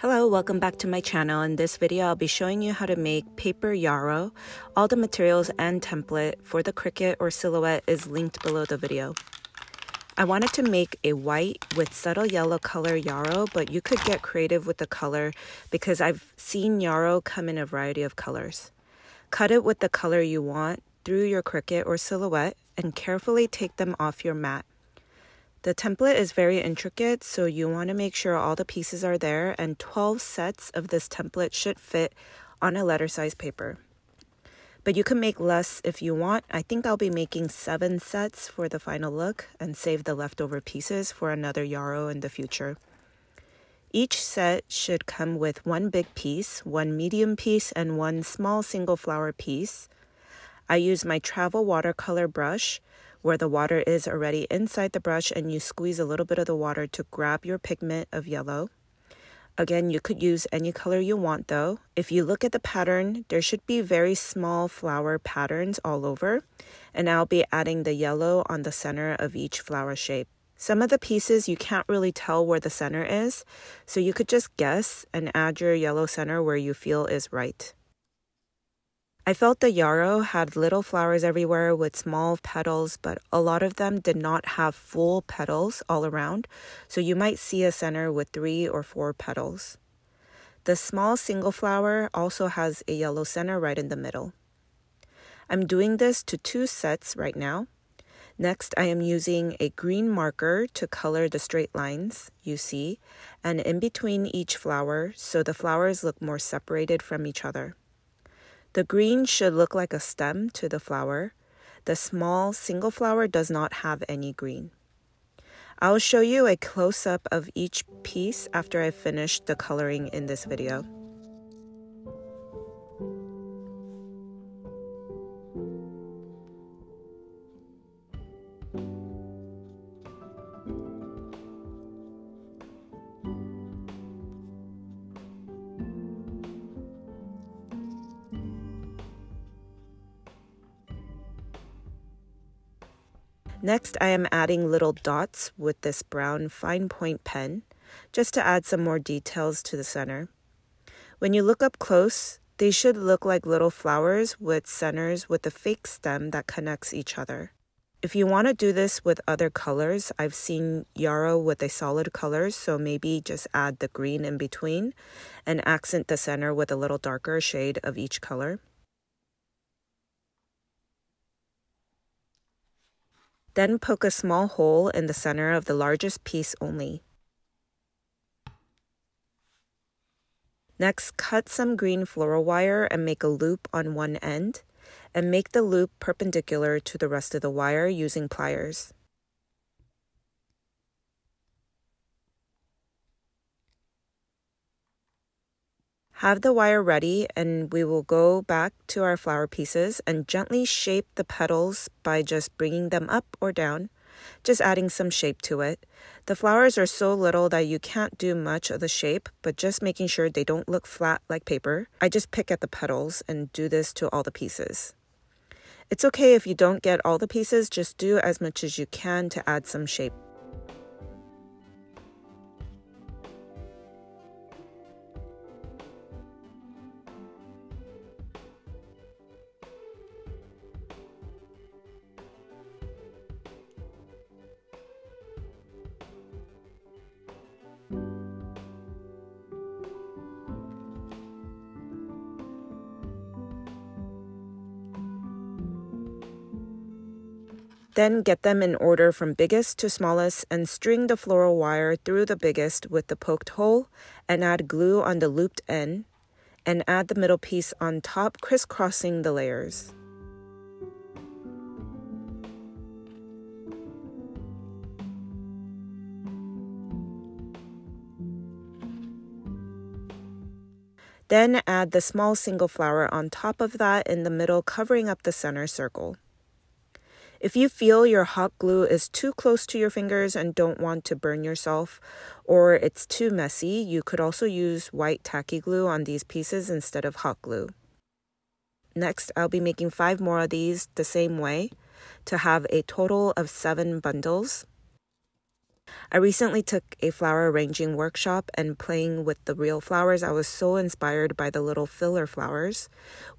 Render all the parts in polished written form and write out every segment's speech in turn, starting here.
Hello, welcome back to my channel. In this video, I'll be showing you how to make paper Yarrow. All the materials and template for the Cricut or silhouette is linked below the video. I wanted to make a white with subtle yellow color Yarrow, but you could get creative with the color because I've seen Yarrow come in a variety of colors. Cut it with the color you want through your Cricut or silhouette and carefully take them off your mat. The template is very intricate, so you want to make sure all the pieces are there, and 12 sets of this template should fit on a letter size paper. But you can make less if you want. I think I'll be making 7 sets for the final look and save the leftover pieces for another Yarrow in the future. Each set should come with 1 big piece, 1 medium piece, and 1 small single flower piece. I use my travel watercolor brush, where the water is already inside the brush and you squeeze a little bit of the water to grab your pigment of yellow. Again, you could use any color you want though. If you look at the pattern, there should be very small flower patterns all over, and I'll be adding the yellow on the center of each flower shape. Some of the pieces you can't really tell where the center is, so you could just guess and add your yellow center where you feel is right. I felt the Yarrow had little flowers everywhere with small petals, but a lot of them did not have full petals all around, so you might see a center with 3 or 4 petals. The small single flower also has a yellow center right in the middle. I'm doing this to 2 sets right now. Next, I am using a green marker to color the straight lines you see, and in between each flower, so the flowers look more separated from each other. The green should look like a stem to the flower. The small single flower does not have any green. I'll show you a close-up of each piece after I finish the coloring in this video. Next, I am adding little dots with this brown fine point pen, just to add some more details to the center. When you look up close, they should look like little flowers with centers with a fake stem that connects each other. If you want to do this with other colors, I've seen Yarrow with a solid color, so maybe just add the green in between and accent the center with a little darker shade of each color. Then poke a small hole in the center of the largest piece only. Next, cut some green floral wire and make a loop on one end, and make the loop perpendicular to the rest of the wire using pliers. Have the wire ready, and we will go back to our flower pieces and gently shape the petals by just bringing them up or down, just adding some shape to it. The flowers are so little that you can't do much of the shape, but just making sure they don't look flat like paper. I just pick at the petals and do this to all the pieces. It's okay if you don't get all the pieces, just do as much as you can to add some shape. Then get them in order from biggest to smallest and string the floral wire through the biggest with the poked hole and add glue on the looped end and add the middle piece on top, crisscrossing the layers. Then add the small single flower on top of that in the middle, covering up the center circle. If you feel your hot glue is too close to your fingers and don't want to burn yourself, or it's too messy, you could also use white tacky glue on these pieces instead of hot glue. Next, I'll be making 5 more of these the same way to have a total of 7 bundles. I recently took a flower arranging workshop, and playing with the real flowers, I was so inspired by the little filler flowers.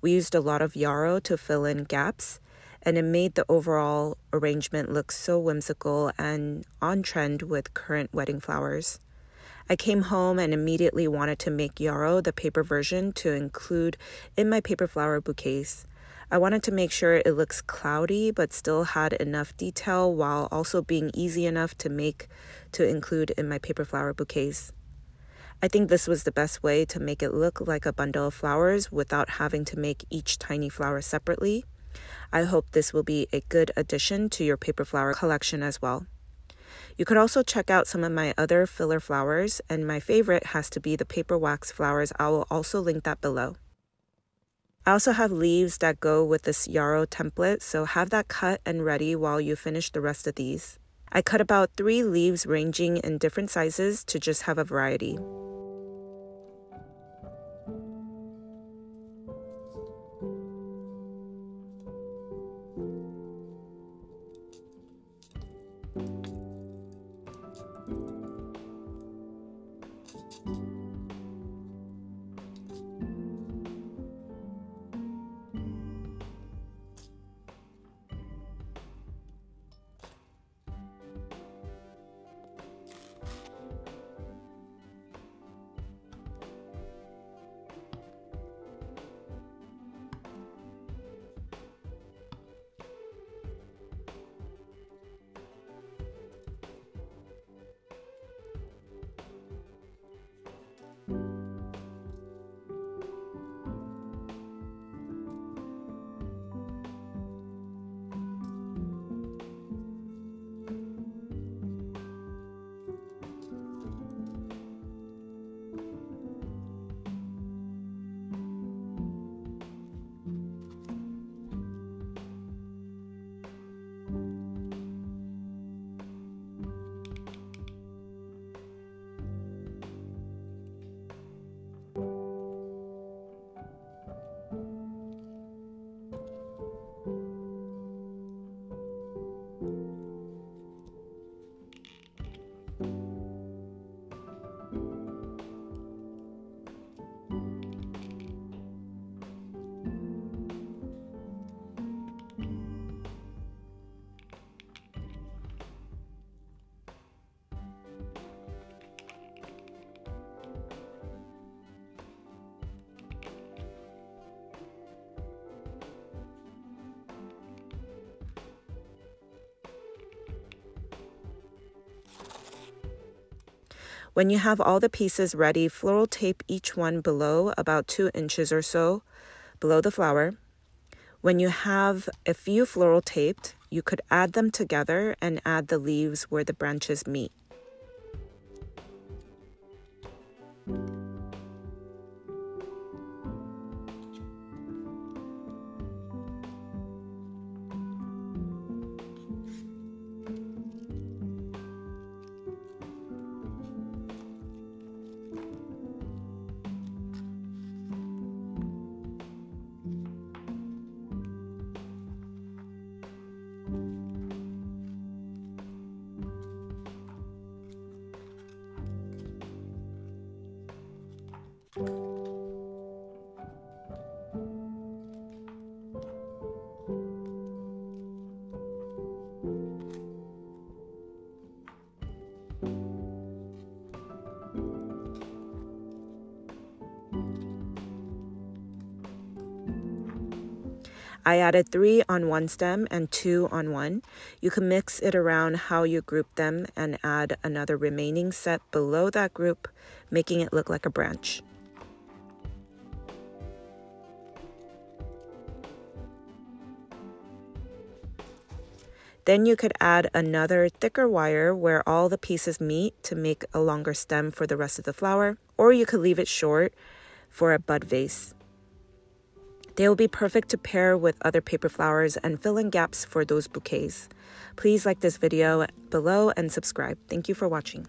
We used a lot of yarrow to fill in gaps, and it made the overall arrangement look so whimsical and on trend with current wedding flowers. I came home and immediately wanted to make yarrow, the paper version, to include in my paper flower bouquets. I wanted to make sure it looks cloudy but still had enough detail while also being easy enough to include in my paper flower bouquets. I think this was the best way to make it look like a bundle of flowers without having to make each tiny flower separately. I hope this will be a good addition to your paper flower collection as well. You could also check out some of my other filler flowers, and my favorite has to be the paper wax flowers. I will also link that below. I also have leaves that go with this Yarrow template, so have that cut and ready while you finish the rest of these. I cut about 3 leaves ranging in different sizes to just have a variety. When you have all the pieces ready, floral tape each one below about 2 inches or so below the flower. When you have a few floral taped, you could add them together and add the leaves where the branches meet. I added 3 on one stem and 2 on one. You can mix it around how you group them and add another remaining set below that group, making it look like a branch. Then you could add another thicker wire where all the pieces meet to make a longer stem for the rest of the flower, or you could leave it short for a bud vase. They will be perfect to pair with other paper flowers and fill in gaps for those bouquets. Please like this video below and subscribe. Thank you for watching.